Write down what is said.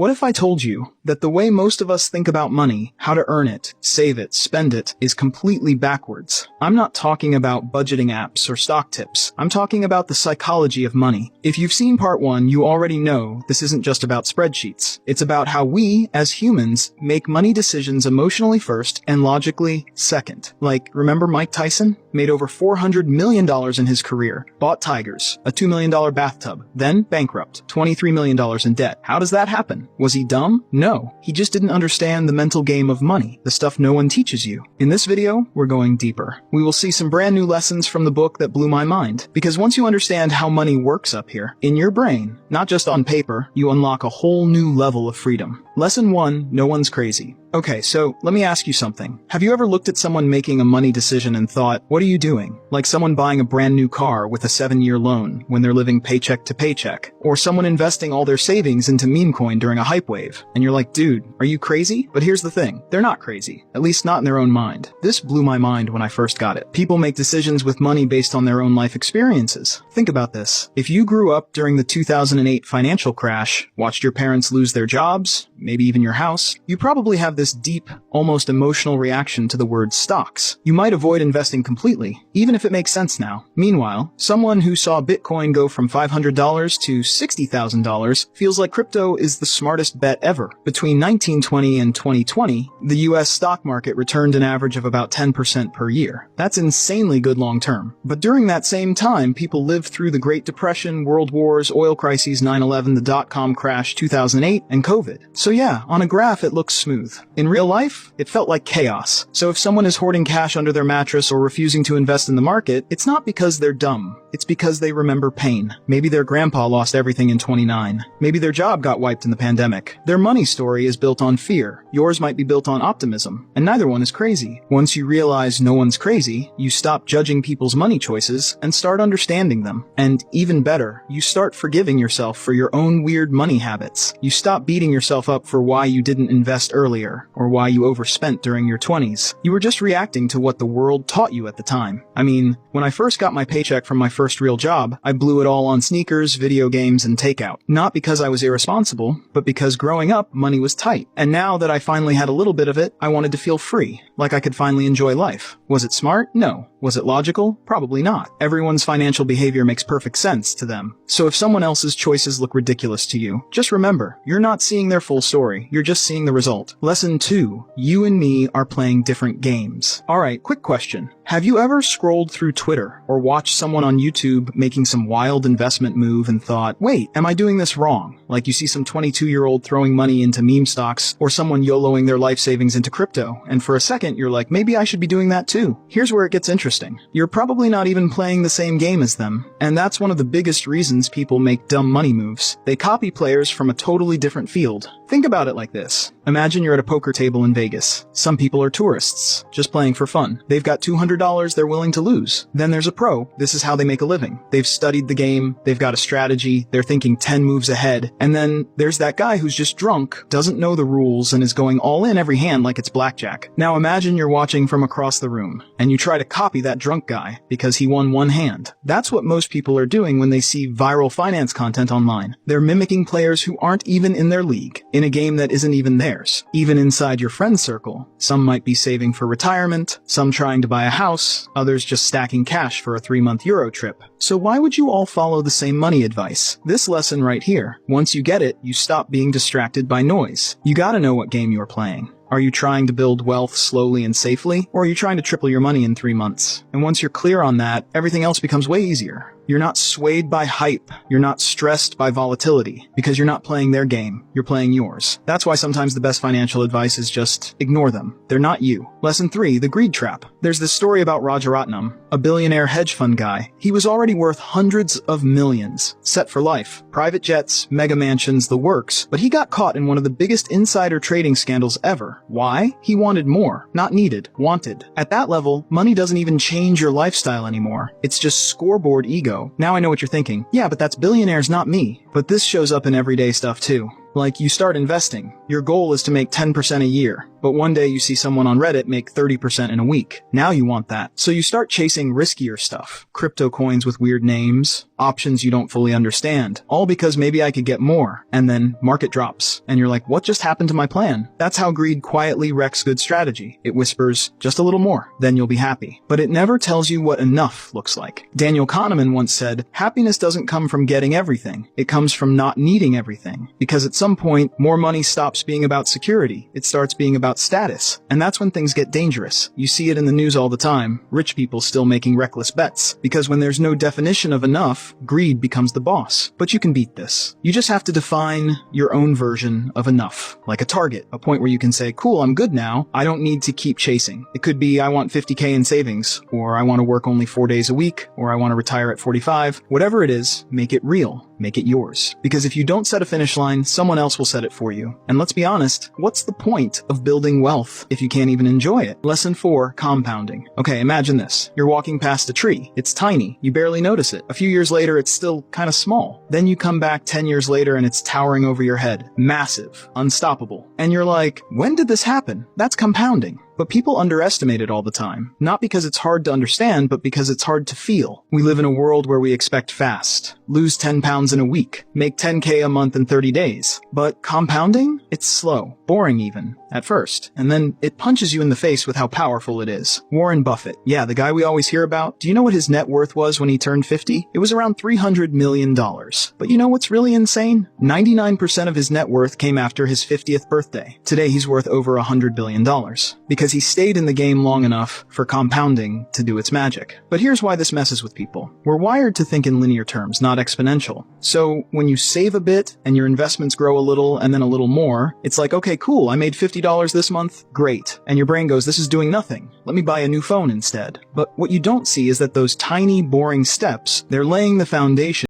What if I told you that the way most of us think about money, how to earn it, save it, spend it, is completely backwards? I'm not talking about budgeting apps or stock tips. I'm talking about the psychology of money. If you've seen part 1, you already know this isn't just about spreadsheets. It's about how we, as humans, make money decisions emotionally first and logically second. Like, remember Mike Tyson? Made over $400 million in his career, bought tigers, a $2 million bathtub, then bankrupt, $23 million in debt. How does that happen? Was he dumb? No. He just didn't understand the mental game of money, the stuff no one teaches you. In this video, we're going deeper. We will see some brand new lessons from the book that blew my mind. Because once you understand how money works up here, in your brain, not just on paper, you unlock a whole new level of freedom. Lesson 1, no one's crazy. Okay, so let me ask you something. Have you ever looked at someone making a money decision and thought, what are you doing? Like someone buying a brand new car with a 7-year loan when they're living paycheck to paycheck. Or someone investing all their savings into meme coin during a hype wave. And you're like, dude, are you crazy? But here's the thing. They're not crazy. At least not in their own mind. This blew my mind when I first got it. People make decisions with money based on their own life experiences. Think about this. If you grew up during the 2008 financial crash, watched your parents lose their jobs, maybe even your house, you probably have this deep, almost emotional reaction to the word stocks. You might avoid investing completely, even if it makes sense now. Meanwhile, someone who saw Bitcoin go from $500 to $60,000 feels like crypto is the smartest bet ever. Between 1920 and 2020, the US stock market returned an average of about 10% per year. That's insanely good long term. But during that same time, people lived through the Great Depression, World Wars, oil crises, 9/11, the dot-com crash, 2008, and COVID. So yeah, on a graph it looks smooth. In real life, it felt like chaos. So if someone is hoarding cash under their mattress or refusing to invest in the market, it's not because they're dumb. It's because they remember pain. Maybe their grandpa lost everything in 29. Maybe their job got wiped in the pandemic. Their money story is built on fear. Yours might be built on optimism. And neither one is crazy. Once you realize no one's crazy, you stop judging people's money choices and start understanding them. And even better, you start forgiving yourself for your own weird money habits. You stop beating yourself up for why you didn't invest earlier, or why you overspent during your 20s. You were just reacting to what the world taught you at the time. I mean, when I first got my paycheck from my first real job, I blew it all on sneakers, video games, and takeout. Not because I was irresponsible, but because growing up, money was tight. And now that I finally had a little bit of it, I wanted to feel free, like I could finally enjoy life. Was it smart? No. Was it logical? Probably not. Everyone's financial behavior makes perfect sense to them. So if someone else's choices look ridiculous to you, just remember, you're not seeing their full story. You're just seeing the result. Lesson 2. You and me are playing different games. Alright, quick question. Have you ever scrolled through Twitter or watched someone on YouTube making some wild investment move and thought, wait, am I doing this wrong? Like you see some 22-year-old throwing money into meme stocks or someone YOLOing their life savings into crypto, and for a second you're like, maybe I should be doing that too. Here's where it gets interesting. You're probably not even playing the same game as them, and that's one of the biggest reasons people make dumb money moves. They copy players from a totally different field. Think about it like this. Imagine you're at a poker table in Vegas. Some people are tourists, just playing for fun. They've got $200 they're willing to lose. Then there's a pro. This is how they make a living. They've studied the game, they've got a strategy, they're thinking 10 moves ahead. And then there's that guy who's just drunk, doesn't know the rules, and is going all in every hand like it's blackjack. Now imagine you're watching from across the room, and you try to copy that drunk guy because he won one hand. That's what most people are doing when they see viral finance content online. They're mimicking players who aren't even in their league, in a game that isn't even theirs. Even inside your friend circle, some might be saving for retirement, some trying to buy a house, others just stacking cash for a 3-month Euro trip. So why would you all follow the same money advice? This lesson right here, once you get it, you stop being distracted by noise. You gotta know what game you're playing. Are you trying to build wealth slowly and safely, or are you trying to triple your money in 3 months? And once you're clear on that, everything else becomes way easier. You're not swayed by hype. You're not stressed by volatility, because you're not playing their game. You're playing yours. That's why sometimes the best financial advice is just ignore them. They're not you. Lesson 3, the greed trap. There's this story about Rajaratnam, a billionaire hedge fund guy. He was already worth hundreds of millions, set for life. Private jets, mega mansions, the works. But he got caught in one of the biggest insider trading scandals ever. Why? He wanted more. Not needed. Wanted. At that level, money doesn't even change your lifestyle anymore. It's just scoreboard ego. Now I know what you're thinking. Yeah, but that's billionaires, not me. But this shows up in everyday stuff too. Like, you start investing. Your goal is to make 10% a year. But one day you see someone on Reddit make 30% in a week. Now you want that. So you start chasing riskier stuff. Crypto coins with weird names, options you don't fully understand, all because maybe I could get more. And then market drops. And you're like, what just happened to my plan? That's how greed quietly wrecks good strategy. It whispers, just a little more, then you'll be happy. But it never tells you what enough looks like. Daniel Kahneman once said, happiness doesn't come from getting everything. It comes from not needing everything. Because at some point, more money stops being about security. It starts being about status. And that's when things get dangerous. You see it in the news all the time. Rich people still making reckless bets. Because when there's no definition of enough, greed becomes the boss. But you can beat this. You just have to define your own version of enough. Like a target. A point where you can say, cool, I'm good now. I don't need to keep chasing. It could be, I want 50K in savings, or I want to work only 4 days a week, or I want to retire at 45. Whatever it is, make it real. Make it yours. Because if you don't set a finish line, someone else will set it for you. And let's be honest, what's the point of building wealth if you can't even enjoy it? Lesson 4, compounding. Okay, imagine this. You're walking past a tree. It's tiny. You barely notice it. A few years later, it's still kind of small. Then you come back 10 years later and it's towering over your head. Massive. Unstoppable. And you're like, when did this happen? That's compounding. But people underestimate it all the time. Not because it's hard to understand, but because it's hard to feel. We live in a world where we expect fast. Lose 10 pounds in a week. Make 10K a month in 30 days. But compounding? It's slow. Boring even. At first. And then it punches you in the face with how powerful it is. Warren Buffett. Yeah, the guy we always hear about. Do you know what his net worth was when he turned 50? It was around $300 million. But you know what's really insane? 99% of his net worth came after his 50th birthday. Today he's worth over $100 billion. Because he stayed in the game long enough for compounding to do its magic. But here's why this messes with people. We're wired to think in linear terms, not exponential. So when you save a bit and your investments grow a little and then a little more, it's like, okay, cool, I made $50 this month. Great. And your brain goes, this is doing nothing. Let me buy a new phone instead. But what you don't see is that those tiny, boring steps, they're laying the foundation